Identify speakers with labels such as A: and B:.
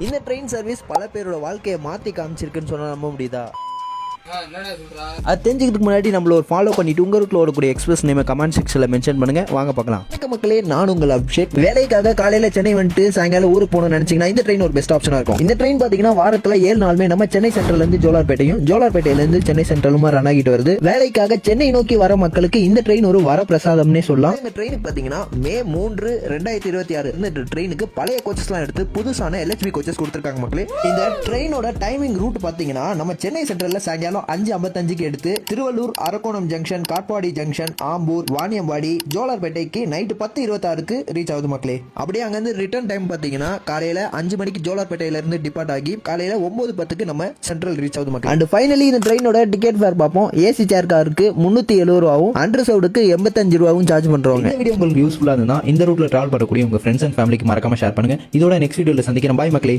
A: இந்த train service பல பேரோட வாழ்க்கையை மாற்றி காமிச்சிருக்குன்னு சொன்னால் நம்ப முடியுதா? அது தெரிஞ்சுக்கிறதுக்கு முன்னாடி நம்மள ஒரு ஃபாலோ பண்ணிட்டு உங்களுக்கு ஓடக்கூடிய எக்ஸ்பிரஸ் நேமை கமெண்ட் செக்ஷனில் மென்ஷன் பண்ணுங்க. வாங்க பார்க்கலாம். வணக்கம் மக்களே, நான் உங்கள் அபிஷேக். வேலைக்காக காலையில் சென்னை வந்துட்டு சாயங்காலம் ஊருக்கு போகணும்னு நினைச்சீங்கன்னா இந்த ட்ரெயின் ஒரு பெஸ்ட் ஆப்ஷனாக இருக்கும். இந்த ட்ரெயின் பார்த்தீங்கன்னா வாரத்தில் 7 நாளுமே நம்ம சென்னை சென்ட்ரல்லேருந்து ஜோலார்பேட்டையும் ஜோலார்பேட்டையிலேருந்து சென்னை சென்ட்ரலுமா ரன் ஆகிட்டு வருது. வேலைக்காக சென்னை நோக்கி வர மக்களுக்கு இந்த ட்ரெயின் ஒரு வரப்பிரசாதம்னே சொல்லலாம். இந்த ட்ரெயினுக்கு பார்த்தீங்கன்னா May 3, 2026 இந்த ட்ரெயினுக்கு பழைய கோச்சஸ்லாம் எடுத்து புதுசான LHB கோச்சஸ் கொடுத்துருக்காங்க மக்களே. இந்த ட்ரெயினோட டைமிங் ரூட் பார்த்தீங்கன்னா நம்ம சென்னை சென்ட்ரலில் சாயங்காலம் 5:55 எடுத்து திருவள்ளூர், அரக்கோணம் ஜங்ஷன், காட்பாடி ஜங்ஷன், ஆம்பூர், வாணியம்பாடி, ஜோலார்பேட்டைக்கு நைட்டு 10:26 ரீச் ஆகுது மக்களே. அப்படியே அங்கிருந்து ரிட்டர்ன் டைம் பாத்தீங்கன்னா காலையில 5 மணிக்கு ஜோலார்பேட்டையில இருந்து டிபார்ட் ஆகி காலையில 9:10 நம்ம சென்ட்ரல் ரீச் ஆகுது மக்களே. அண்ட் ஃபைனலி இந்த ட்ரெயினோட டிக்கெட் ஃபேர் பார்ப்போம். ஏசி சேர் காருக்கு 370 ரூபாவும், அண்டர்சவுடுக்கு 85 ரூபாவும் சார்ஜ் பண்றவங்க. இந்த வீடியோ உங்களுக்கு யூஸ்ஃபுல்லா இருந்தா இந்த ரூட்ல டிராவல் பண்ணக்கூடிய உங்க ஃப்ரெண்ட்ஸ் அண்ட் ஃபேமிலிக்கு மறக்காம ஷேர் பண்ணுங்க. இதோட நெக்ஸ்ட் வீடியோல சந்திக்கிறேன். பாய் மக்களே.